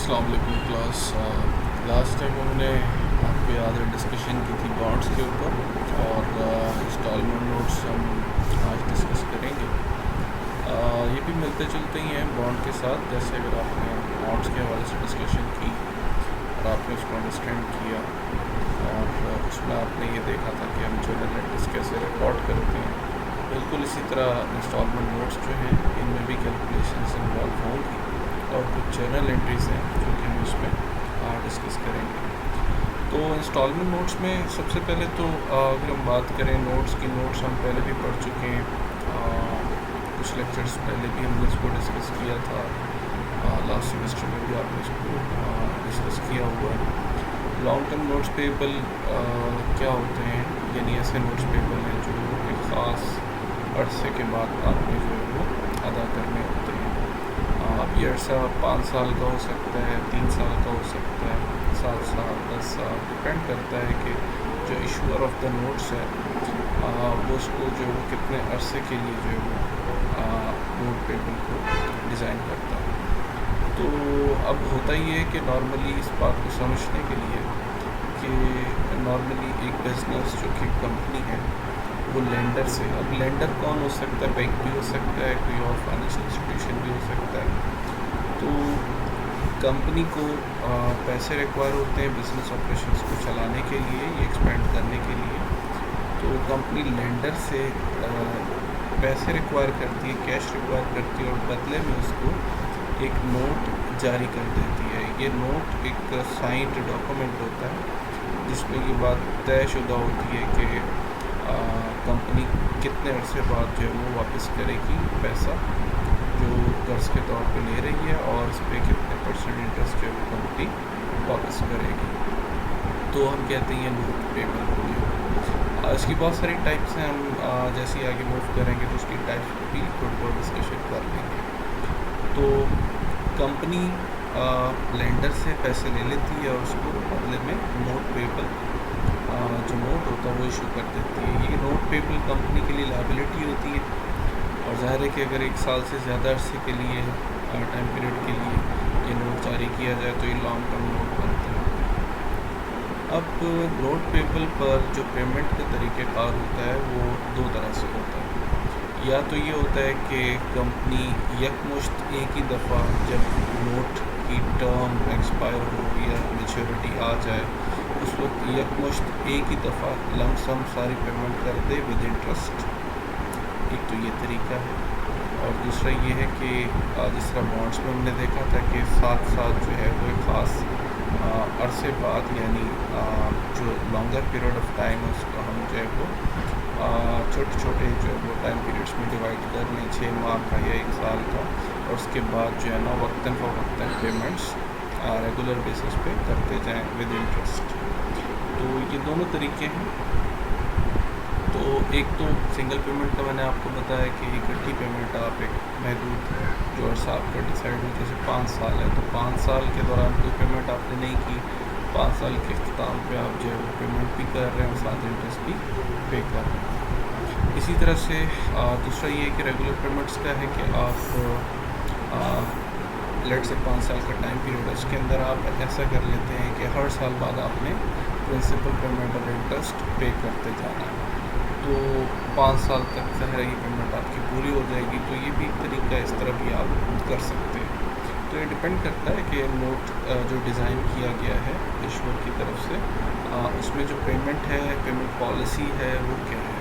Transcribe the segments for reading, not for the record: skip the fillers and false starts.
अस्सलाम वालेकुम class. Last time हमने आपको याद है डिस्कशन की थी बॉन्ड्स के ऊपर और इंस्टॉलमेंट नोट्स हम आज डिस्कस करेंगे। ये भी मिलते जुलते ही हैं बॉन्ड के साथ। जैसे अगर आपने बॉन्ड्स के हवाले से डिस्कशन की और आपने उसको अंडरस्टैंड किया और उसमें आपने ये देखा था कि हम जनरल एंट्रीज कैसे रिकॉर्ड करते हैं, बिल्कुल इसी तरह इंस्टॉलमेंट नोट्स जो हैं इनमें भी कैलकुलेशंस इन्वॉल्व होंगी और कुछ जर्नल एंट्रीज़ हैं जो कि हम उसमें डिस्कस करेंगे। तो इंस्टॉलमेंट नोट्स में सबसे पहले तो अगर हम बात करें नोट्स की, नोट्स हम पहले भी पढ़ चुके हैं। कुछ लेक्चर्स पहले भी हमने इसको डिस्कस किया था। लास्ट सेमेस्टर में भी आपने इसको डिस्कस किया हुआ है। लॉन्ग टर्म नोट्स पेबल क्या होते हैं, यानी ऐसे नोट्स पेबल हैं जो एक ख़ास अरसे के बाद आपने जो है वो अदा करने होते हैं। अब ये अरसा 5 साल का हो सकता है, 3 साल का हो सकता है, 7 साल, 10 साल, डिपेंड करता है कि जो इशूअर ऑफ द नोट्स है वो उसको जो है वो कितने अरसे के लिए जो है वो नोट पेबल को डिज़ाइन करता है। तो अब होता ही है कि नॉर्मली इस बात को समझने के लिए कि नॉर्मली एक बिज़नेस जो कि कंपनी है वो लेंडर से, अब लेंडर कौन हो सकता है, बैंक भी हो सकता है, कोई और फाइनेंशियल इंस्टीट्यूशन भी हो सकता है। तो कंपनी को पैसे रिक्वायर होते हैं बिज़नेस ऑपरेशंस को चलाने के लिए, ये एक्सपेंड करने के लिए। तो कंपनी लेंडर से पैसे रिक्वायर करती है, कैश रिक्वायर करती है और बदले में उसको एक नोट जारी कर देती है। ये नोट एक साइंड डॉक्यूमेंट होता है जिसमें ये बात तयशुदा होती है कि कंपनी कितने अरसे बाद जो है वो वापस करेगी पैसा जो कर्ज के तौर पे ले रही है और इस पर कितने % इंटरेस्ट जो है वो कंपनी वापस करेगी। तो हम कहते हैं ये नोट पेबल हो गया। इसकी बहुत सारी टाइप्स हैं, हम जैसे ही आगे मूव करेंगे तो उसकी टाइप्स पर भी थोड़ी बहुत डिस्कशन कर लेंगे। तो कंपनी लेंडर से पैसे ले लेती है और उसको बदले में नोट पेबल जो नोट होता है वो इशू कर देती है। ये नोट पेबल कंपनी के लिए लायबिलिटी होती है और ज़ाहिर है कि अगर 1 साल से ज़्यादा अरसे के लिए टाइम पीरियड के लिए ये नोट जारी किया जाए तो ये लॉन्ग टर्म नोट बनते हैं। अब नोट पेबल पर जो पेमेंट का तरीक़ेकार होता है वो 2 तरह से होता है। या तो ये होता है कि कंपनी यकमुश्त एक ही दफ़ा जब नोट की टर्म एक्सपायर हो या मैच्योरिटी आ जाए उस वक्त यकमुश्त एक ही दफ़ा लमसम सारी पेमेंट कर दे विद इंटरेस्ट। एक तो ये तरीका है और दूसरा ये है कि जिस तरह बॉन्ड्स में हमने देखा था कि 7 साल जो है वो एक ख़ास अरसे बाद, यानी जो लॉन्गर पीरियड ऑफ टाइम है उसको हम जो है वो छोटे छोटे जो है वो टाइम पीरियड्स में डिवाइड कर लें, 6 माह का या 1 साल का, और उसके बाद जो है ना वक्तन फ़वक्तन पेमेंट्स रेगुलर बेसिस पे करते जाएं विद इंटरेस्ट। तो ये दोनों तरीके हैं। तो एक तो सिंगल पेमेंट का मैंने आपको बताया कि इकट्ठी पेमेंट आप एक महदूद जो अर्सा आपका डिसाइड हो, जैसे 5 साल है तो 5 साल के दौरान कोई पेमेंट आपने नहीं की, 5 साल के अख्ताम पे आप जो है वो पेमेंट भी कर रहे हैं और साथ इंटरेस्ट भी पे कर रहे हैं। इसी तरह से दूसरा ये है कि रेगुलर पेमेंट्स का है कि आप लेट से 5 साल का टाइम पीरियड है, उसके अंदर आप ऐसा कर लेते हैं कि हर साल बाद आपने प्रिंसिपल पेमेंट और इंटरेस्ट पे करते जाना है। तो 5 साल तक ज़ाहिर ये पेमेंट आपकी पूरी हो जाएगी। तो ये भी एक तरीका है, इस तरह भी आप कर सकते हैं। तो ये डिपेंड करता है कि नोट जो डिज़ाइन किया गया है इशूअर की तरफ से उसमें जो पेमेंट है, पेमेंट पॉलिसी है वो क्या है,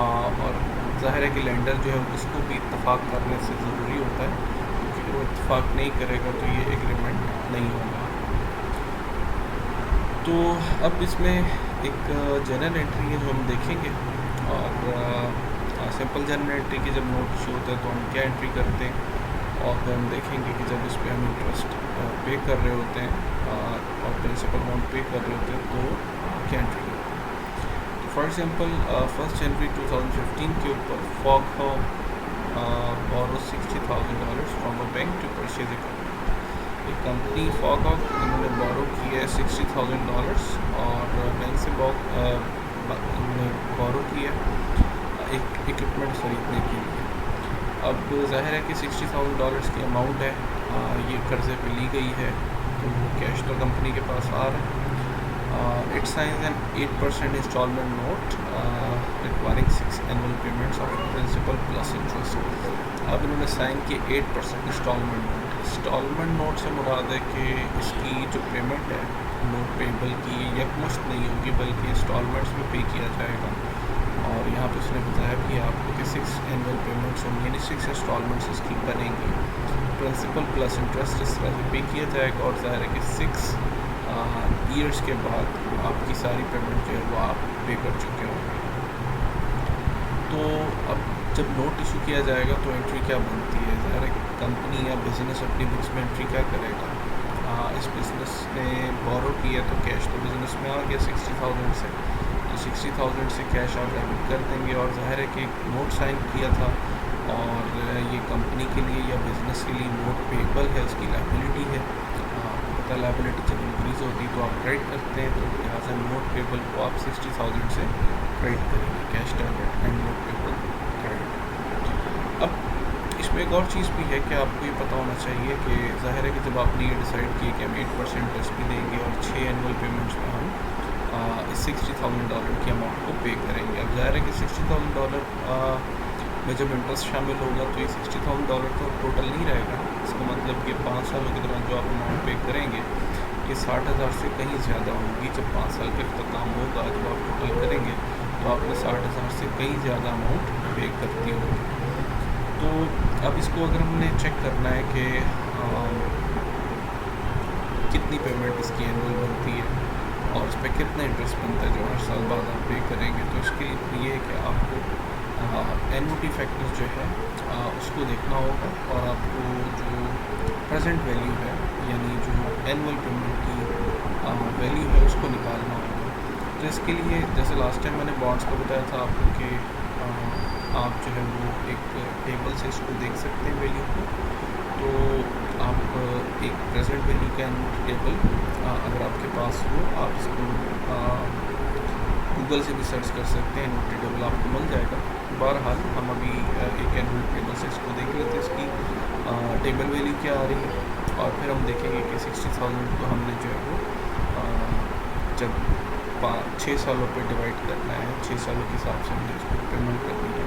और ज़ाहिर है कि लेंडर जो है उसको भी इत्तफाक करने से ज़रूरी होता है, क्योंकि वो इत्तफाक नहीं करेगा तो ये एग्रीमेंट नहीं होगा। तो अब इसमें एक जर्नल एंट्री है जो हम देखेंगे, और सिंपल जर्नल एंट्री की जब नोट इशू होता है तो हम क्या एंट्री करते हैं, और फिर हम देखेंगे कि जब इस पर हम इंटरेस्ट पे कर रहे होते हैं और प्रिंसिपल अमाउंट पे कर रहे होते हैं तो क्या एंट्री करते हैं। तो फॉर एग्जांपल 1 जनवरी 2015 के ऊपर Fog borrow $60,000 from a bank to purchase a company. एक कंपनी फॉग इन्होंने बोरो किया है $60,000 और बैंक से इन्होंने बोरो किया एक इक्विपमेंट ख़रीदने के लिए। अब ज़ाहिर है कि $60,000 की अमाउंट है, ये कर्ज़े पे ली गई है तो कैश तो कंपनी के पास आ रहा है। It signs an 8% installment note requiring 6 annual payments of principal plus interest. अब इन्होंने साइन किए 8% इंस्टॉलमेंट नोट। इंस्टॉलमेंट नोट से मुराद है कि इसकी जो पेमेंट है नोट पेबल की यकमुश्त नहीं होगी बल्कि इंस्टॉलमेंट्स में पे किया जाएगा। और यहाँ पे उसने बताया कि आपको कि 6 एनुअल पेमेंट्स होंगी यानी 6 इंस्टॉलमेंट्स इसकी बनेंगी। प्रिंसिपल प्लस इंटरेस्ट इस तरह से पे किया जाएगा और ज़ाहिर है कि 6 ईयर्स के बाद आपकी सारी पेमेंट जो है वो आप पे कर चुके होंगे। तो अब जब नोट इशू किया जाएगा तो एंट्री क्या बनती है? ज़ाहिर है कंपनी या बिज़नेस अपनी बुक्स में एंट्री क्या करेगा? इस बिज़नेस ने बोरो किया तो कैश तो बिज़नेस में आ गया 60,000 से, तो 60,000 से कैश आप डेबिट कर देंगे। और ज़ाहिर है कि नोट साइन किया था और ये कंपनी के लिए या बिज़नेस के लिए नोट पेबल है, उसकी लायबिलिटी है। आपको पता है लायबिलिटी जब इंक्रीज़ होती है तो आप क्रेडिट करते हैं, तो लिहाजा नोट पेबल को आप 60,000 से क्रेडिट करेंगे, cash debit and note payable credit. अब इसमें एक और चीज़ भी है कि आपको ये पता होना चाहिए कि ज़ाहिर है कि जब आपने ये डिसाइड किया कि हम 8% इंटरेस्ट भी देंगे और 6 एनुअल पेमेंट्स में हम इस $60,000 की अमाउंट को पे करेंगे। अब ज़ाहिर है कि $60,000 में जब इंटरेस्ट शामिल होगा तो ये $60,000 तो टोटल नहीं रहेगा। इसका मतलब कि 5 सालों के दौरान जो आप अमाउंट पे करेंगे ये 60,000 से कहीं ज़्यादा होगी। जब 5 साल का इख्तिताम होगा जब आप टोटल करेंगे तो आपने 60,000 से कहीं ज़्यादा अमाउंट पे करती होगी। तो अब इसको अगर हमने चेक करना है कि कितनी पेमेंट इसकी एनुअल बनती है और उस पर कितना इंटरेस्ट बनता है जो हर साल बाद आप पे करेंगे, तो इसके लिए ये है कि आपको एनुटी फैक्टर जो है उसको देखना होगा और आपको जो प्रेजेंट वैल्यू है यानी जो एनुअल पेमेंट की वैल्यू है उसको निकालना होगा। तो इसके लिए जैसे लास्ट टाइम मैंने बॉन्ड्स का बताया था आपको कि आप जो है वो एक टेबल से इसको देख सकते हैं वैल्यू को। तो आप एक प्रेजेंट वैल्यू का टेबल अगर आपके पास हो आप इसको गूगल से भी सर्च कर सकते हैं, एनुटी टेबल आपको मिल जाएगा। बहरहाल हम अभी एक एनुअल टेबल से इसको देख लेते हैं, इसकी टेबल वैल्यू क्या आ रही है और फिर हम देखेंगे कि 60,000 को हमने जो है वो जब 6 सालों पे डिवाइड करना है, 6 सालों के हिसाब से हमने इसको पेमेंट करनी है,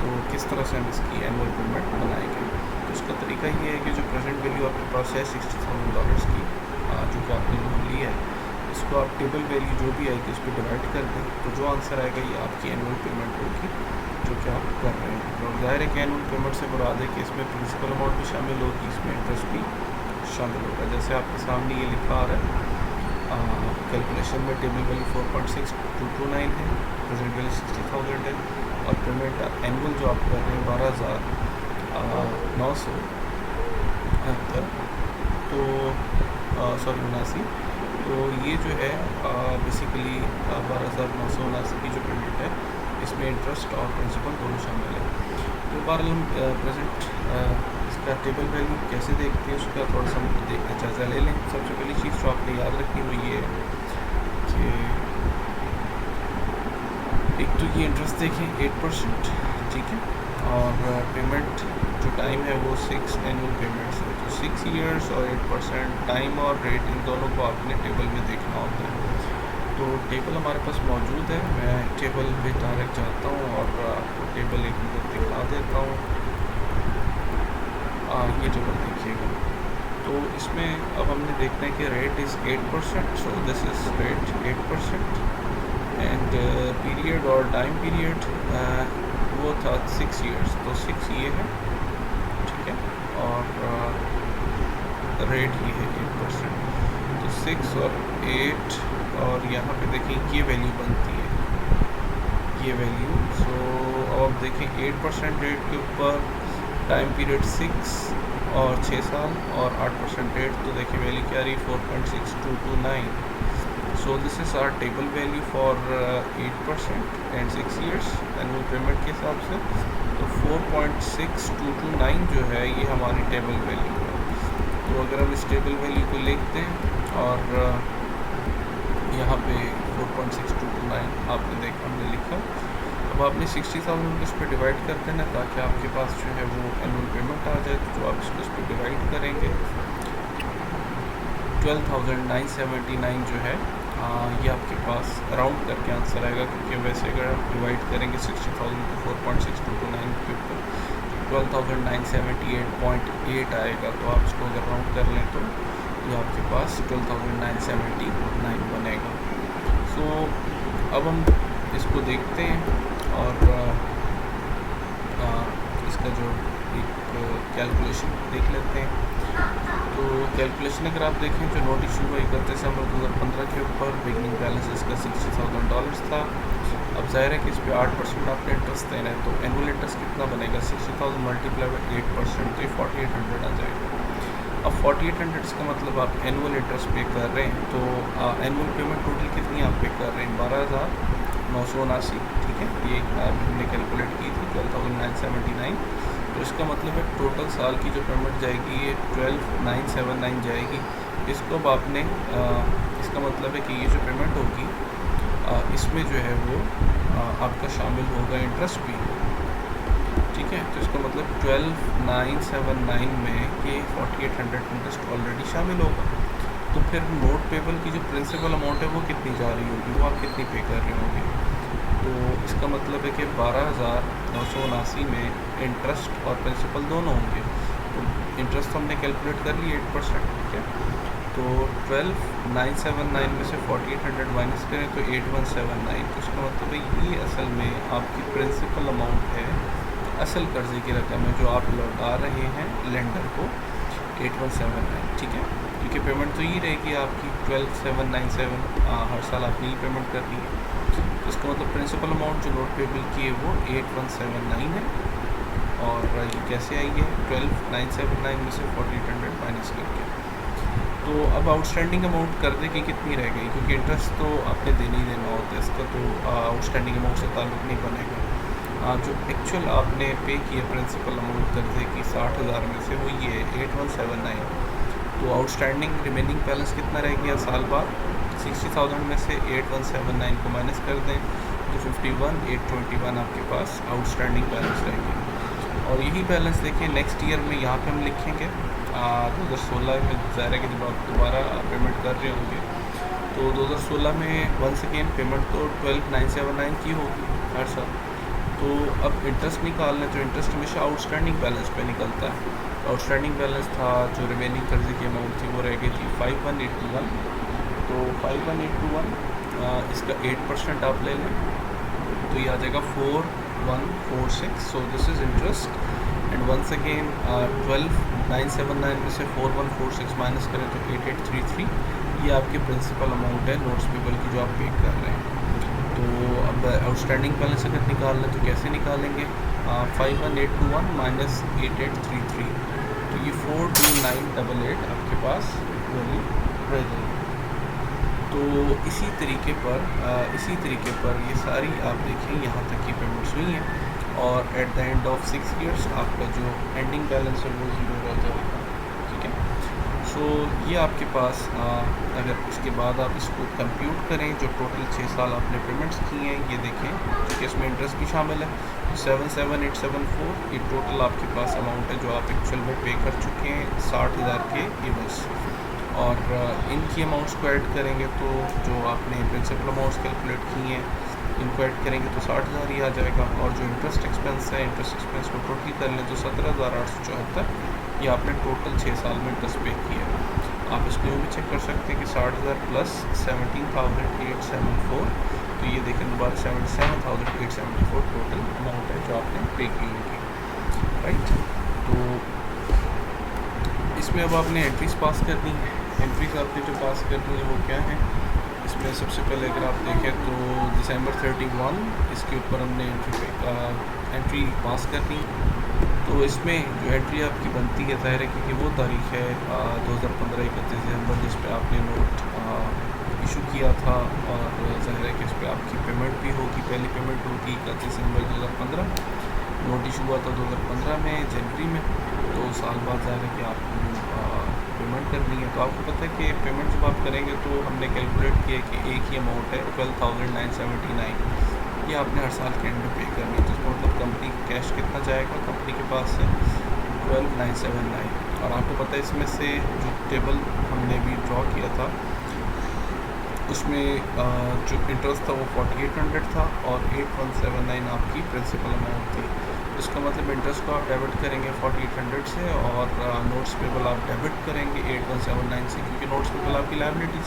तो किस तरह से हम इसकी एनुअल पेमेंट बनाएंगे। तो उसका तरीका ये है कि जो प्रेजेंट वैल्यू आपके पास है $60,000 की जो कि आपने लोन लिया है, इसको आप टेबल वैल्यू जो भी आएगी उस पर डिवाइड कर दें, तो जो आंसर आएगा ये आपकी एनुअल पेमेंट होगी जो कि आप कर रहे हैं। और ज़ाहिर है कि एनुअल पेमेंट से मुराद है कि इसमें प्रिंसिपल अमाउंट भी शामिल होगी, इसमें इंटरेस्ट भी शामिल होगा। जैसे आपके सामने ये लिखा आ रहा है कैलकुलेशन में टेबल वैल्यू 4.6229 है, प्रेजेंट वैल्यू 60,000 है और पेमेंट एनुअल जो आप कर रहे हैं 12,978 तो 79। तो ये जो है बेसिकली 12,979 की जो पेमेंट है इसमें इंटरेस्ट और प्रिंसिपल दोनों शामिल है। तो बहरहाल हम प्रेजेंट इसका टेबल वैल्यू कैसे देखते हैं उसका थोड़ा सा जायज़ा ले लें। सबसे पहली चीज़ जो आपने याद रखनी वो ये है कि एक तो ये इंटरेस्ट देखें 8%, ठीक है, और पेमेंट जो टाइम है वो 6 एनुअल पेमेंट्स है, तो 6 ईयर्स और 8% टाइम और रेट इन दोनों को आपने टेबल में देखना होता है। तो टेबल हमारे पास मौजूद है, मैं टेबल पे डायरेक्ट जाता हूँ और आपको टेबल एक मिनट दिखा देता हूँ। ये टेबल देखिएगा, तो इसमें अब हमने देखना है कि rate is 8%, so this is rate 8% and period और टाइम पीरियड वो था 6 ईयर्स, तो 6 ये है, ठीक है, और रेट ये है 8%, तो 6 और 8 और यहाँ पे देखें ये वैल्यू बनती है, ये वैल्यू। सो अब आप देखें 8% रेट के ऊपर टाइम पीरियड 6 और 6 साल और 8% रेट, तो देखिए वैल्यू क्या आ रही है 4.6229। So this is our table value for 8% and 6 years annual payment के हिसाब से। तो 4.6229 जो है ये हमारी टेबल वैल्यू है। तो अगर हम इस टेबल वैल्यू को लिखते हैं और यहाँ पे 4.6229 आपने देखा हमने लिखा, अब आपने 60,000 को इस पर डिवाइड कर देना ताकि आपके पास जो है वो एनुअल पेमेंट आ जाए। तो आप इसको इस पर डिवाइड करेंगे 12,979 जो है ये आपके पास राउंड करके आंसर आएगा, क्योंकि वैसे अगर आप डिवाइड करेंगे 60,000 को 4.6229 के ऊपर 12,978.8 आएगा। तो आप इसको अगर राउंड कर लें तो ये आपके पास 12,979 बनेगा। सो अब हम इसको देखते हैं और इसका जो एक कैलकुलेशन देख लेते हैं। तो कैलकुलेशन अगर आप देखें, जो नोट इशू हुआ 31 दिसंबर 2015 के ऊपर, बिगनिंग बैलेंस इसका $60,000 था। अब ज़ाहिर है कि इस पर 8% आपने इंटरेस्ट देना है, तो एनुअल इंटरेस्ट कितना बनेगा, 60,000 मल्टीप्लाई बाई 8%, तो ये 4800 आ जाएगा। अब 4800 इसका मतलब आप एनुअल इंटरेस्ट पे कर रहे हैं, तो एनुअल पेमेंट टोटल कितनी आप पे कर रहे हैं, 12,979, ठीक है। ये हमने कैलकुलेट की थी 12,979। तो इसका मतलब है टोटल साल की जो पेमेंट जाएगी ये 12,979 जाएगी। इसको अब आपने इसका मतलब है कि ये जो पेमेंट होगी इसमें जो है वो आपका शामिल होगा इंटरेस्ट भी, ठीक है। तो इसका मतलब 12,979 में ये 4800 इंटरेस्ट ऑलरेडी शामिल होगा। तो फिर नोट पेबल की जो प्रिंसिपल अमाउंट है वो कितनी जा रही होगी, वो आप कितनी पे कर रहे होंगे। तो इसका मतलब है कि 12,979 में इंटरेस्ट और प्रिंसिपल दोनों होंगे। तो इंटरेस्ट हमने कैलकुलेट कर लिया 8%, ठीक है। तो 12,979 में से 4800 माइनस करें तो 8179। तो इसका मतलब है ये असल में आपकी प्रिंसिपल अमाउंट है, असल कर्जे की रकम है जो आप लौटा रहे हैं लेंडर को, 8179, ठीक है। क्योंकि पेमेंट तो ये रहेगी आपकी 12,797, हर साल आपने ही पेमेंट करनी है। तो इसका मतलब प्रिंसिपल अमाउंट जो नोट पेबल की है वो 8179 है। और ये कैसे आई है, 12,979 में से 4800 माइनस करके। तो अब आउटस्टैंडिंग अमाउंट कर्जे की कितनी रह गई, क्योंकि इंटरेस्ट तो आपने देना ही देना होता है, इसका तो आउटस्टैंडिंग अमाउंट से ताल्लुक़ नहीं बनेगा। जो एक्चुअल आपने पे किया प्रिंसिपल अमाउंट कर्जे की 60,000 में से वो ये है 8179। तो आउटस्टैंडिंग रिमेनिंग बैलेंस कितना रह गया साल बाद, 60,000 में से 8179 को माइनस कर दें तो 51,821 आपके पास आउटस्टैंडिंग बैलेंस रह गया। और यही बैलेंस देखिए नेक्स्ट ईयर में यहाँ पे हम लिखेंगे 2016 में। ज़ाहिर है कि जब आप दोबारा पेमेंट कर रहे होंगे तो 2016 में वंस अगेन पेमेंट तो 12,979 की होगी हर साल। तो अब इंटरेस्ट निकालना, जो इंटरेस्ट हमेशा आउटस्टैंडिंग बैलेंस पे निकलता है। आउटस्टैंडिंग बैलेंस था, जो रिमेनिंग कर्जे की अमाउंट थी वो रह गई थी 51,821। तो 51,821 इसका 8% आप ले लें तो ये आ जाएगा 4146। So this is interest. And once again 12,979 में से 4146 माइनस करें तो 8833, ये आपकी प्रिंसिपल अमाउंट है नोट्स पेबल की जो आप पे कर रहे हैं। तो अब आउटस्टैंडिंग बैलेंस अगर निकालना है तो कैसे निकालेंगे, 51,821 माइनस 8833, तो ये 42988 आपके पास वैल्यू रह जाएगी। तो इसी तरीके पर ये सारी आप देखें यहाँ तक की पेमेंट्स हुई हैं, और at the end of 6 years आपका जो एंडिंग बैलेंस है वो 0 रह जाएगा, ठीक है। सो ये आपके पास अगर इसके बाद आप इसको कंप्यूट करें, जो टोटल 6 साल आपने पेमेंट्स की हैं, ये देखें क्योंकि इसमें इंटरेस्ट भी शामिल है, 77,874 ये टोटल आपके पास अमाउंट है जो आप एक्चुअल में पे कर चुके हैं 60,000 के ईयर्स। और इनकी अमाउंट्स को ऐड करेंगे तो जो आपने प्रिंसिपल अमाउंट्स कैलकुलेट की हैं इनको ऐड करेंगे तो 60,000 ही आ जाएगा। और जो इंटरेस्ट एक्सपेंस है, इंटरेस्ट एक्सपेंस को टोटल कर लें तो 17,874 ये आपने टोटल 6 साल में इंटरेस्ट पे किया है। आप इसको भी चेक कर सकते हैं कि 60,000 प्लस 17,874, तो ये देखें दोबारा 77,874 टोटल अमाउंट है जो आपने पे की होगी, राइट। तो इसमें अब आपने एंट्रीज पास करनी है। एंट्रीज आपने जो पास करनी है वो क्या है, इसमें सबसे पहले अगर आप देखें तो दिसंबर 31 इसके ऊपर हमने एंट्री पास करनी है। तो इसमें जो एंट्री आपकी बनती है ज़ाहिर है क्योंकि वो तारीख है 2015 31 दिसंबर जिस पे आपने नोट इशू किया था, और ज़ाहिर है कि इस पर आपकी पेमेंट भी होगी, पहली पेमेंट होगी 31 दिसंबर 2015। नोट इशू हुआ था 2015 में जनवरी में, तो साल बाद ज़ाहिर है कि आपको पेमेंट करनी है। तो आपको पता है कि पेमेंट जब आप करेंगे तो हमने कैलकुलेट किया कि एक ही अमाउंट है 12,979, ये आपने हर साल के एंड में पे करनी है। तो इसका मतलब कंपनी कैश कितना जाएगा कंपनी के पास से 12,979। और आपको पता है इसमें से जो टेबल हमने भी ड्रॉ किया था उसमें जो इंटरेस्ट था वो 4800 था और 8179 आपकी प्रिंसिपल अमाउंट थी। इसका मतलब इंटरेस्ट को आप डेबिट करेंगे 4800 से और नोट्स पेबल आप डेबिट करेंगे 8179 से, क्योंकि नोट्स पेबल आपकी लाइबिलिटी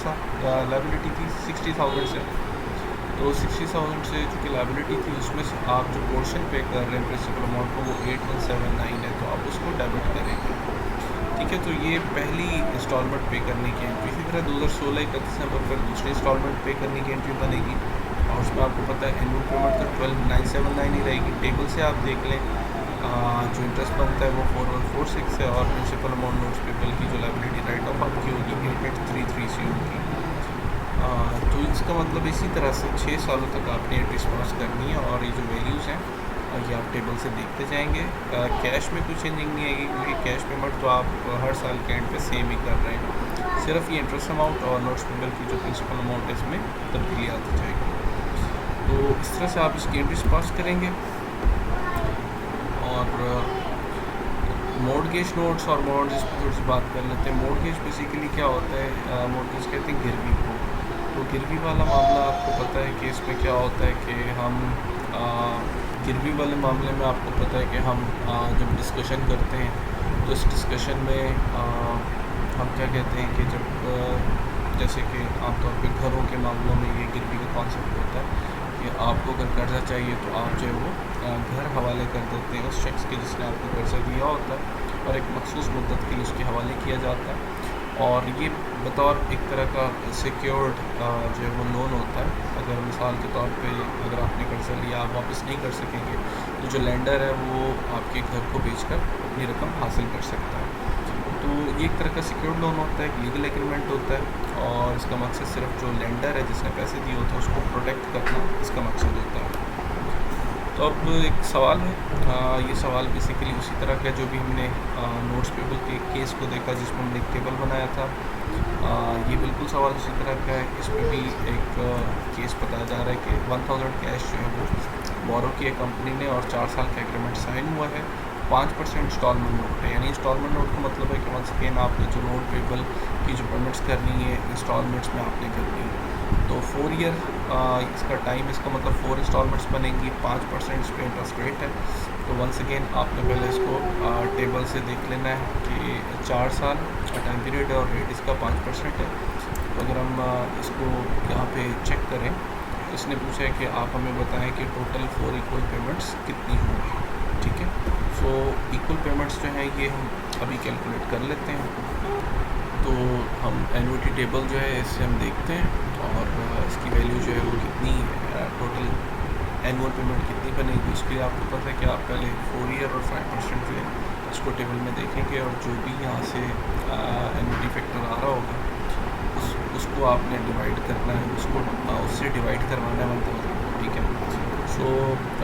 थी 60,000 से। तो 60,000 से जो लाइबिलिटी थी उसमें से आप जो पोर्शन पे कर रहे हैं प्रिंसिपल अमाउंट को वो 8179 है, तो आप उसको डेबिट करेंगे। ठीक है, तो ये पहली इंस्टॉलमेंट पे करने की एंट्री। इसी तरह 2016 31 नवंबर पर दूसरी इंस्टॉलमेंट पे करने की एंट्री बनेगी और उसमें आपको पता है एनुअल पेमेंट का 12979 ही रहेगी। टेबल से आप देख लें जो इंटरेस्ट बनता है वो 4146 है और प्रिंसिपल अमाउंट नोट्स पेबल की जो लाइबिलिटी राइट ऑफ आपकी होगी 8833 होगी। तो इसका मतलब इसी तरह से 6 सालों तक आपने एंट्रीज पास करनी है और ये जो वैल्यूज़ हैं ये आप टेबल से देखते जाएंगे। कैश में कुछ चेंजिंग नहीं आएगी क्योंकि कैश पेमेंट तो आप हर साल के एंड पे सेम ही कर रहे हैं, सिर्फ ये इंटरेस्ट अमाउंट और नोट्स पेबल की जो प्रिंसिपल अमाउंट है इसमें तब्दीली आती जाएगी। तो इस तरह से आप इसकी एंट्रीज पास करेंगे। और मॉर्गेज नोट्स और बॉन्ड्स पर थोड़ी सी बात कर लेते हैं। मॉर्गेज बेसिकली क्या होता है, मॉर्गेज कहते हैं गिरवी को। तो गिरवी वाला मामला आपको पता है कि इसमें क्या होता है कि हम गिरवी वाले मामले में आपको पता है कि हम जब डिस्कशन करते हैं तो इस डिस्कशन में हम क्या कहते हैं कि जब जैसे कि आमतौर पे घरों के मामलों में ये गिरवी का कॉन्सेप्ट होता है कि आपको अगर कर्ज़ा चाहिए तो आप जो है वो घर हवाले कर देते हैं उस शख्स के जिसने आपको कर्ज़ा दिया होता है और एक मखसूस मुद्दत के लिए उसके हवाले किया जाता है और ये बतौर एक तरह का सिक्योर्ड जो है वो लोन होता है। अगर मिसाल के तौर पे अगर आपने कर्ज़ा लिया आप वापस नहीं कर सकेंगे तो जो लेंडर है वो आपके घर को बेचकर अपनी रकम हासिल कर सकता है। तो ये एक तरह का सिक्योर्ड लोन होता है, एक लीगल एग्रीमेंट होता है और इसका मकसद सिर्फ जो लेंडर है जिसने पैसे दिए होते हैं उसको प्रोटेक्ट करना इसका मकसद होता है। तो अब एक सवाल है, ये सवाल बेसिकली उसी तरह का जो भी हमने नोट्स पेबल के केस को देखा जिसमें हमने एक टेबल बनाया था, ये बिल्कुल सवाल उसी तरह का है। इसमें भी एक केस बताया जा रहा है कि 1000 कैश जो है वो बोरो किया कंपनी ने और 4 साल का एग्रीमेंट साइन हुआ है। 5% इंस्टॉलमेंट नोट है, यानी इंस्टॉलमेंट नोट का मतलब है कि वंस अगेन आपने जो नोट पेबल की जो पेमेंट्स करनी है इंस्टॉलमेंट्स में आपने करनी है। तो 4 ईयर इसका टाइम, इसका मतलब 4 इंस्टॉलमेंट्स बनेंगी, 5% इस पर इंटरेस्ट रेट है। तो वंस अगेन आपने पहले इसको टेबल से देख लेना है कि 4 साल का टाइम पीरियड है और रेट इसका 5% है। तो अगर हम इसको यहाँ पे चेक करें तो इसने पूछा है कि आप हमें बताएं कि टोटल 4 इक्वल पेमेंट्स कितनी होंगी। ठीक है, सो इक्वल पेमेंट्स जो हैं ये हम अभी कैलकुलेट कर लेते हैं। तो हम एन्युटी टेबल जो है इससे हम देखते हैं और इसकी वैल्यू जो है वो कितनी टोटल एनुअल पेमेंट कितनी बनेगी। उसके लिए आपको पता है कि आप पहले 4 ईयर और 5% जो है इसको टेबल में देखेंगे और जो भी यहाँ से एन्युटी फैक्टर आ रहा होगा उसको आपने डिवाइड करना है, उसको उससे डिवाइड करवाना है 1000। ठीक है, सो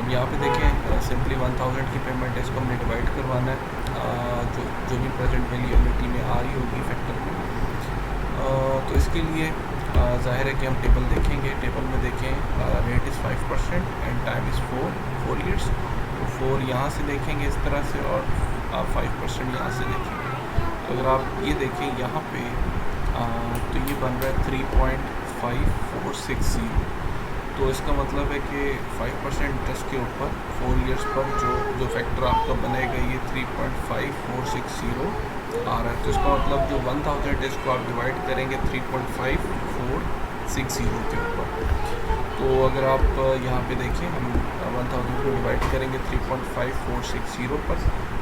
अब यहाँ पे देखें सिंपली 1000 की पेमेंट है, इसको हमने डिवाइड करवाना है जो भी प्रेजेंट वैल्यू एन्युटी में आ रही होगी फैक्टर में। तो इसके लिए ज़ाहिर है कि हम टेबल देखेंगे। टेबल में देखें rate is 5% and time is 4 years. तो 4 यहाँ से देखेंगे इस तरह से और आप 5% यहाँ से देखेंगे। तो अगर आप ये देखें यहाँ पे तो ये बन रहा है 3.5460। तो इसका मतलब है कि 5% इंटरेस्ट के ऊपर 4 ईयर्स पर जो फैक्टर आपका बनेगा ये 3.5460 आ रहा है। तो इसका मतलब जो 1000 इसको आप डिवाइड करेंगे 3.5460 के ऊपर। तो अगर आप यहाँ पे देखें हम 1000 को डिवाइड करेंगे 3.5460 पर,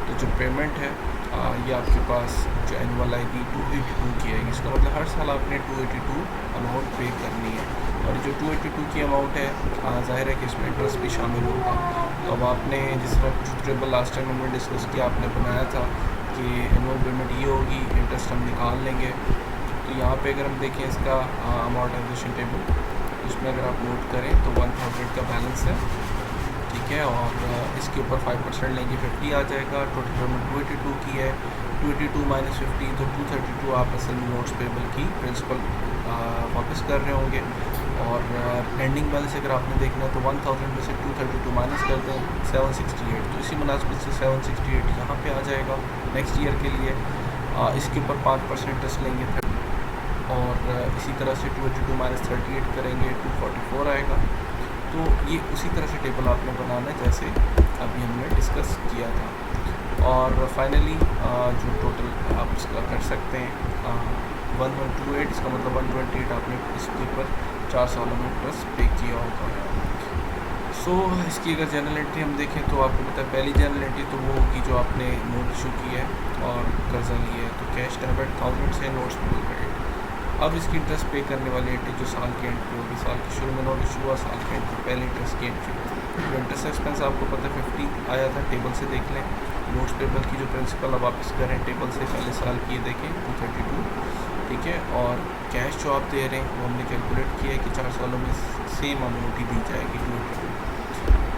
तो जो पेमेंट है ये आपके पास जो एनुअल आएगी 282 की आएगी। इसका मतलब हर साल आपने 282 अमाउंट पे करनी है और जो 282 की अमाउंट है ज़ाहिर है कि इसमें इंटरेस्ट भी शामिल होगा। तो अब आपने जिस तरह टेबल लास्ट टाइम हमने डिस्कस किया, आपने बनाया था कि एनुअल पेमेंट ये होगी, इंटरेस्ट हम निकाल लेंगे। तो यहाँ पे अगर हम देखें इसका अमॉर्टाइजेशन टेबल, उसमें अगर आप नोट करें तो 1000 का बैलेंस है। ठीक है, और इसके ऊपर 5% लेंगे 50 आ जाएगा। टोटल पेमेंट 282 की है, 282 माइनस 50 तो 232 आप असल में नोट्स पेबल की प्रिंसिपल वापस कर रहे होंगे। और एंडिंग बैलेंस अगर आपने देखना है तो 1000 में से 232 माइनस कर दें 768। तो इसी मुनासिबत से 768 यहाँ पे आ जाएगा नेक्स्ट ईयर के लिए। इसके ऊपर 5% इंटरेस्ट लेंगे और इसी तरह से 282 माइनस 38 करेंगे 244 आएगा। तो ये उसी तरह से टेबल आपने बनाना है जैसे अभी हमने डिस्कस किया था। और फाइनली जो टोटल आप इसका कर सकते हैं 1128, इसका मतलब 128 आपने इसके ऊपर 4 सालों में इंटरेस्ट पे किया होगा। सो इसकी अगर जनरल एंट्री हम देखें तो आपको पता है पहली जनरल एंट्री तो वो होगी जो आपने नोट इशू किया है और कर्जा लिया है, तो कैश 100,000 से नोट्स बिल क्रेडिट। अब इसकी इंटरेस्ट पे करने वाली एंट्री जो साल की एंट्री होगी, साल के शुरू में नोट इशू हुआ, साल की एंट्री पहले इंटरेस्ट की एंट्री। तो इंटरेस्ट एक्सपेंस आपको पता है 50 आया था, टेबल से देख लें। नोट्स पेबल की जो प्रिंसिपल अब वापस करें टेबल से पहले साल की ये देखें 232, ठीक है। और कैश जो आप दे रहे हैं वो हमने कैलकुलेट किया है कि 4 सालों में सेम अमाउंट ही दी जाएगी 282।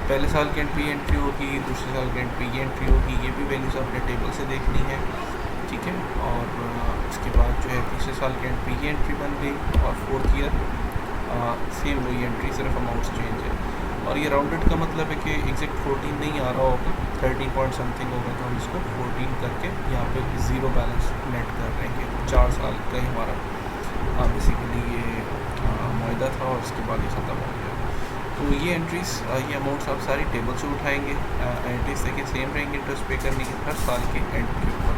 पहले साल की एंट्री होगी, दूसरे साल की एंट्री होगी, ये भी वैल्यूज़ आपने टेबल से देखनी है, ठीक है। और इसके बाद जो है तीसरे साल की एंट्री बन गई और फोर्थ ईयर सेम वही एंट्री, सिर्फ अमाउंट्स चेंज है। और ये राउंडेड का मतलब है कि एग्जैक्ट 14 नहीं आ रहा होगा, 13 पॉइंट समथिंग होगा, तो हम इसको 14 करके यहाँ पे ज़ीरो बैलेंस नेट कर देंगे। 4 साल का ही हमारा बेसिकली ये मुआहदा था और उसके बाद ये ख़त्म हो गया। तो ये एंट्रीज़ ये अमाउंट्स आप सारी टेबल से उठाएंगे। एंट्रीज देखिए सेम रहेंगे इंटरेस्ट पे करने के हर साल के एंड के ऊपर।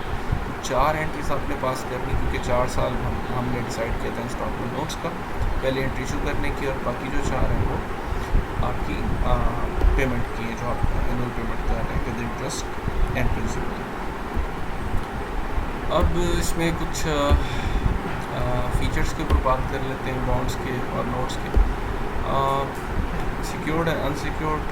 4 एंट्रीज आपने पास करनी, क्योंकि 4 साल हमने डिसाइड किया था इंस्टॉलमेंट नोट्स का पहले एंट्री इशू करने की, और बाकी जो 4 हैं वो आपकी पेमेंट की है, जो आप एनुअल पेमेंट कर रहे हैं विद इंटरेस्ट एंड प्रिंसिपल। अब इसमें कुछ फीचर्स के ऊपर बात कर लेते हैं बॉन्ड्स के और नोट्स के। सिक्योर्ड एंड अनसिक्योर्ड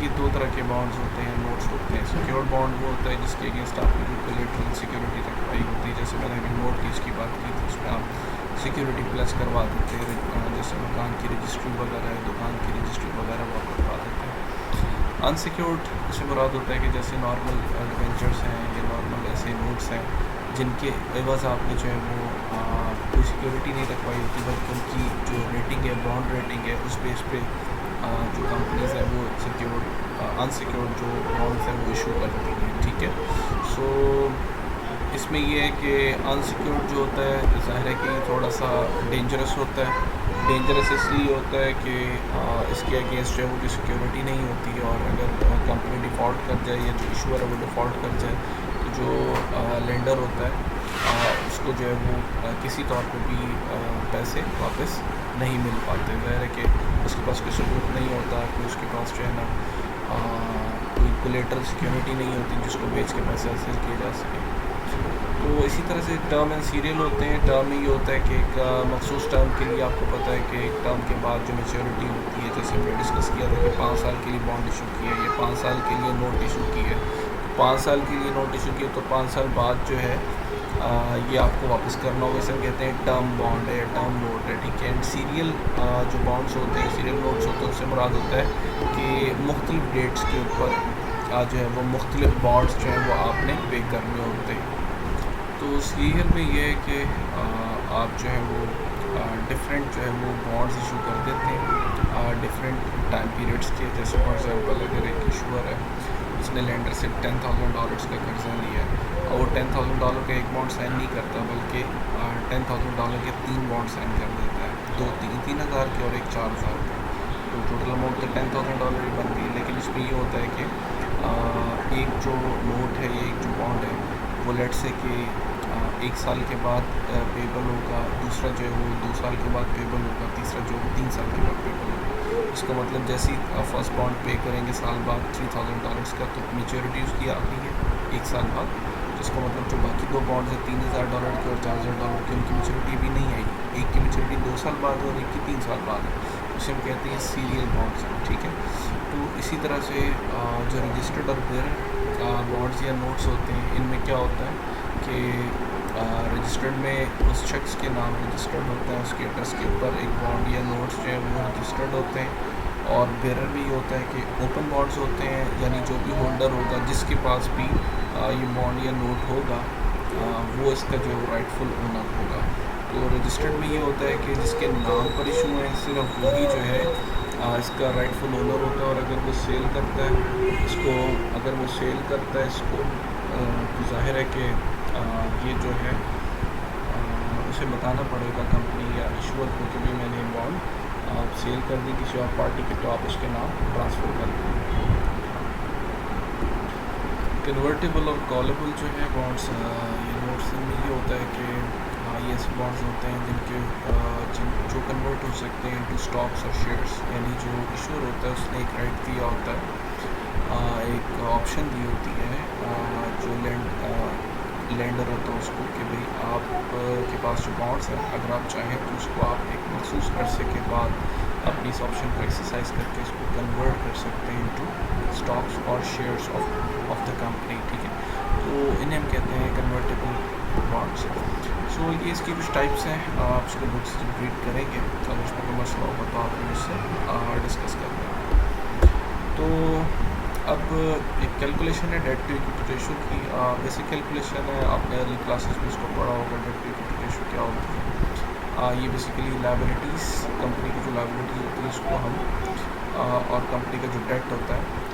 ये 2 तरह के बॉन्ड्स होते हैं, नोट्स होते हैं। सिक्योर्ड बॉन्ड वो होता है जिसके अगेंस्ट आपने कोई कोलेटरल सिक्योरिटी रखवाई होती है, जैसे मैंने अभी नोट की इसकी बात की थी, उसमें आप सिक्योरिटी प्लस करवा देते हैं, जैसे मकान की रजिस्ट्री वगैरह है, दुकान की रजिस्ट्री वगैरह वो करवा देते हैं। अनसिक्योर्ड इससे मुराद होता है कि जैसे नॉर्मल डिबेंचर्स हैं या नॉर्मल ऐसे नोट्स हैं जिनके एवज़ आपने जो है वो कोई सिक्योरिटी नहीं रखवाई होती, बल्कि उनकी जो रेटिंग है, बॉन्ड रेटिंग है, उस बेस पे जो कंपनीज़ हैं वो सिक्योर्ड अनसिक्योर्ड जो बॉन्ड्स हैं वो इशू करती हैं, ठीक है। सो इसमें ये है कि अनसिक्योर्ड जो होता है ज़ाहिर है कि थोड़ा सा डेंजरस होता है। डेंजरस इसलिए होता है कि इसके अगेंस्ट जो है वो कोई सिक्योरिटी नहीं होती है, और अगर कंपनी डिफ़ॉल्ट कर जाए या जो इशूअर है वो डिफ़ॉल्ट कर जाए तो जो लेंडर होता है उसको जो है वो किसी तौर पे भी पैसे वापस नहीं मिल पाते। ज़ाहिर है कि उसके पास कोई सबूत नहीं होता, कोई उसके पास जो है ना कोई कोलेटरल सिक्योरिटी नहीं होती जिसको बेच के पैसे हासिल किए जा सके। तो इसी तरह से टर्म एंड सीरियल होते हैं। टर्म में ये होता है कि एक मखसूस टर्म के लिए आपको पता है कि एक टर्म के बाद जो मैच्योरिटी होती है, जैसे हमने डिस्कस किया था कि 5 साल के लिए बॉन्ड इशू किया है या 5 साल के लिए नोट इशू की है, 5 साल के लिए नोट इशू किया तो 5 साल बाद जो है ये आपको वापस करना होगा। इसे हम कहते हैं टर्म बॉन्ड है या टर्म नोट है, ठीक है। एंड सीरियल जो बॉन्ड्स होते हैं, सीरियल नोट्स होते हैं, उससे मुराद होता है कि मुख्तलिफ डेट्स के ऊपर जो है वो मुख्तलिफ बॉन्ड्स जो हैं वो आपने पे करने होते हैं। तो सीरियल में ये है कि आप जो है वो डिफरेंट जो है वो बॉन्ड्स इशू कर देते हैं डिफरेंट टाइम पीरियड्स के। जैसे फॉर एग्जांपल अगर एक इशूअर है उसने लेंडर से $10,000 का कर्जा लिया है और वो $10,000 का एक बॉन्ड साइन नहीं करता, बल्कि $10,000 के 3 बॉन्ड साइन कर देता है, 3,000 के और एक 4,000 का। तो टोटल अमाउंट तो $10,000 ही बनती है। लेकिन इसमें ये होता है कि एक जो नोट है या एक जो बॉन्ड है वो लेट से कि 1 साल के बाद पेबल होगा, दूसरा जो है वो 2 साल के बाद पेबल होगा, तीसरा जो 3 साल के बाद पेबल होगा। इसका मतलब जैसे ही फर्स्ट बॉन्ड पे करेंगे साल बाद $3,000 का, तो मेच्योरिटी उसकी आ गई है 1 साल बाद। जिसका मतलब जो बाकी 2 बॉन्ड्स हैं $3,000 के और $4,000 की, उनकी मेच्योरिटी भी नहीं आई। एक की मेच्योरिटी 2 साल बाद और एक की 3 साल बाद है, उसे हम कहते हैं सीरियल बॉन्ड्स हैं, ठीक है। तो इसी तरह से जो रजिस्टर्ड और बेयर बॉन्ड्स या नोट्स होते हैं, इनमें क्या होता है कि रजिस्टर्ड में उस शख्स के नाम रजिस्टर्ड होता है, उसके एड्रेस के ऊपर एक बॉन्ड या नोट्स जो है वो रजिस्टर्ड होते हैं। और बेरर भी होता है कि ओपन बॉन्ड्स होते हैं, यानी जो भी होल्डर होगा जिसके पास भी ये बॉन्ड या नोट होगा वो इसका जो है राइटफुल ओनर होगा। तो रजिस्टर्ड में ये होता है कि जिसके नाम पर इशू है सिर्फ वही जो है इसका राइटफुल ओनर होता है। और अगर वो सेल करता है इसको, अगर वो सेल करता है इसको, तो जाहिर है कि ये जो है उसे बताना पड़ेगा कंपनी या इशूअर को कि भी मैंने बॉन्ड आप सेल कर दी किसी और पार्टी के, तो आप इसके नाम ट्रांसफ़र कर दें। कन्वर्टेबल और कॉलेबल जो है बॉन्ड्स, ये नोट्स में ये होता है कि ये ऐसे बॉन्ड्स होते हैं जो कन्वर्ट हो सकते हैं इनटू स्टॉक्स और शेयर्स, यानी जो इशूर होता है उसने एक राइट दिया होता है, एक ऑप्शन दी होती है जो लेंडर होता है उसको कि भाई आप के पास जो बॉन्ड्स हैं अगर आप चाहें तो उसको आप एक मखसूस अरसे के बाद अपनी इस ऑप्शन को एक्सरसाइज करके इसको कन्वर्ट कर सकते हैं इनटू स्टॉक्स और शेयर्स ऑफ द कंपनी, ठीक है। तो इन्हें हम कहते हैं कन्वर्टेबल बॉन्ड्स। सो ये इसकी कुछ टाइप्स हैं, आप इसको बुक्स रीड करेंगे अगर उसमें कोई मसला होगा तो आप मुझसे डिस्कस कर लें। तो अब एक कैलकुलेशन है डेट टू इक्विटी रेशो की, बेसिक कैलकुलेशन है, आपने अर्ली क्लासेस में इसको पढ़ा होगा डेट टू इक्विटी रेशो क्या होती है। ये बेसिकली लायबिलिटीज़, कंपनी की जो लायबिलिटीज़ होती है उसको हम और कंपनी का जो डेट होता है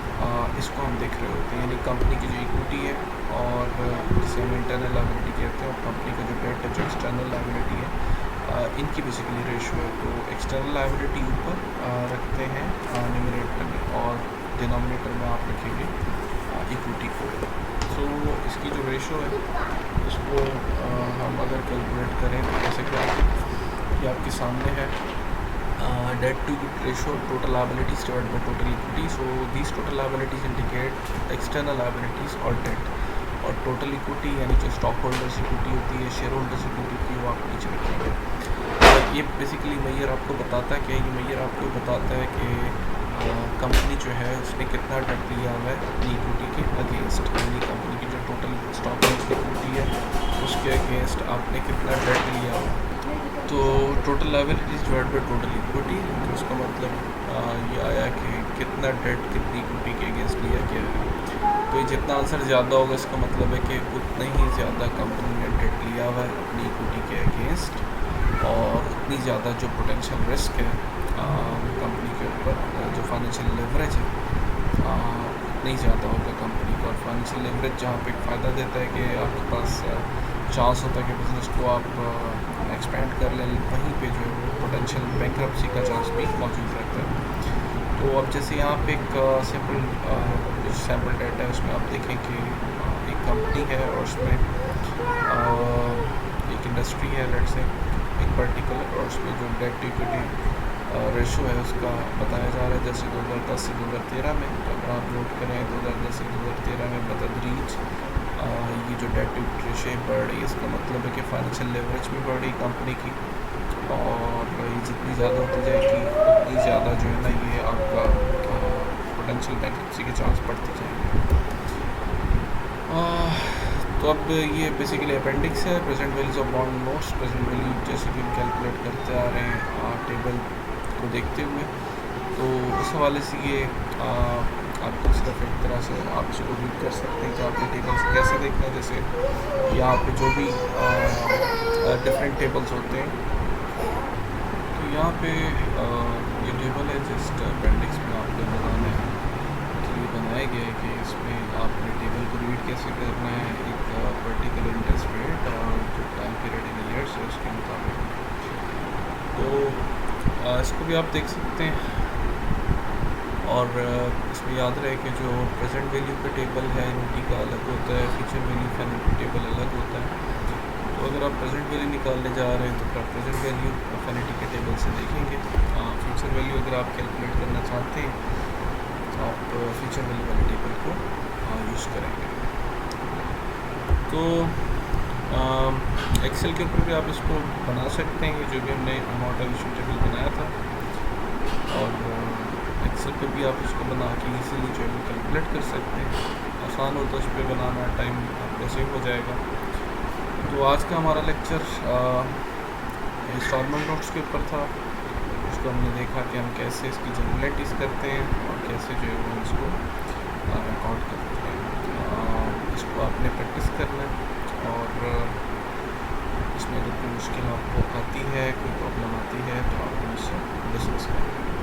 इसको हम देख रहे होते हैं, यानी कंपनी की जो इक्विटी है और जिसे हम इंटरनल लायबिलिटी कहते हैं, और कंपनी का जो डेट है जो एक्सटर्नल लायबिलिटी है, इनकी बेसिकली रेशो है। तो एक्सटर्नल लायबिलिटी ऊपर रखते हैं न्यूमरेटर में और डिनोमिनेटर में आप रखेंगे इक्विटी को। सो इसकी जो रेशो है इसको हम अगर कैलकुलेट करें तो कैसे करेंगे, ये आपके सामने है, debt to equity ratio total liabilities divided by total equity. So these total liabilities indicate external liabilities और डेट, और टोटल इक्विटी यानी जो स्टॉक होल्डर्स इक्विटी होती है, शेयर होल्डर्स इक्विटी की, वो आप नीचे रखेंगे। और ये बेसिकली मैयर आपको बताता है कि ये मैयर आपको बताता है कि कंपनी जो है उसने कितना डेट लिया हुआ है अपनी इक्विटी के अगेंस्ट, यानी कंपनी की जो टोटल स्टॉक इक्विटी है उसके अगेंस्ट आपने कितना डेट लिया हुआ। तो total liabilities divided by total equity, तो उसका मतलब ये आया कि कितना डेट कितनी इक्विटी के अगेंस्ट लिया गया है। तो ये जितना आंसर ज़्यादा होगा इसका मतलब है कि उतना ही ज़्यादा कंपनी ने डेट लिया हुआ है अपनी इक्विटी के अगेंस्ट, और उतनी ज़्यादा जो पोटेंशियल रिस्क है कंपनी के ऊपर, जो फाइनेंशियल लेवरेज है उतनी ज़्यादा होगा कंपनी का। और फाइनेंशियल लेवरेज जहाँ पे फ़ायदा देता है कि आपके पास चांस होता है कि बिज़नेस को आप एक्सपेंड कर लें, वहीं पे जो है पोटेंशियल बैंक्रप्सी का चांस भी मौजूद रहता है। तो अब जैसे यहाँ पे एक सैम्पल डेटा है, उसमें आप देखें कि एक कंपनी है और उसमें एक इंडस्ट्री है लेट से एक पर्टिकुलर, और उसमें जो डेट टू इक्विटी रेशो है उसका बताया जा रहा है जैसे 2010 से 2013 में। तो अगर आप नोट करें 2010 से 2013 में बतदरीज ये जो डेट टू इक्विटी रेशो बढ़ रही है, इसका मतलब है कि फाइनेंशियल लेवरेज भी बढ़ रही कंपनी की, और ये जितनी ज़्यादा होती जाएगी उतनी ज़्यादा जो है ना ये आपका पोटेंशियल बैंक्रप्सी के चांस बढ़ते जाएंगे। तो अब ये बेसिकली अपेंडिक्स है, present values of bond notes, present value जैसे कि हम कैलकुलेट करते आ रहे हैं टेबल को देखते हुए। तो उस हवाले से ये आपको सिर्फ एक तरह से आप इसको रीड कर सकते हैं कि आपके टेबल्स कैसे देखना है। जैसे यहाँ पे जो भी डिफरेंट टेबल्स होते हैं, तो यहाँ पे ये टेबल है जस्ट अपेंडिक्स में आपको बनाना है, तो ये बनाया गया है कि इसमें आपने टेबल को रीड कैसे करना है, एक पर्टिकुलर इंटरेस्ट रेट और जो टाइम पीरियड इन ईयर्स है उसके मुताबिक। तो इसको भी आप देख सकते हैं, और इसमें याद रहे कि जो प्रेजेंट वैल्यू का टेबल है एनुटी का अलग होता है, फ्यूचर वैल्यू का एनुटी टेबल अलग होता है। तो अगर आप प्रेजेंट वैल्यू निकालने जा रहे हैं तो फिर आप प्रेजेंट वैल्यू ऑफ एनुटी के टेबल से देखेंगे। फ्यूचर वैल्यू अगर आप कैलकुलेट करना चाहते हैं तो आप फ्यूचर वैल्यू वाले टेबल को यूज़ करेंगे। तो एक्सेल के ऊपर भी आप इसको बना सकते हैं, जो भी हमने अमाउंट टेबल बनाया था, और एक्सेल पे भी आप इसको बना के इजीली जो है वो कैलकुलेट कर सकते हैं। आसान होता है उस पर बनाना, टाइम आपका सेव हो जाएगा। तो आज का हमारा लेक्चर इंस्टॉलमेंट नोट्स के ऊपर था। उसको हमने देखा कि हम कैसे इसकी जनरलिटीज़ करते हैं और कैसे जो है वो इसको रिकॉर्ड करते हैं। इसको आपने प्रैक्टिस करना है, और इसमें अगर कोई मुश्किल आपको आती है, कोई प्रॉब्लम आती है तो आप मुझसे डिस्कस करें।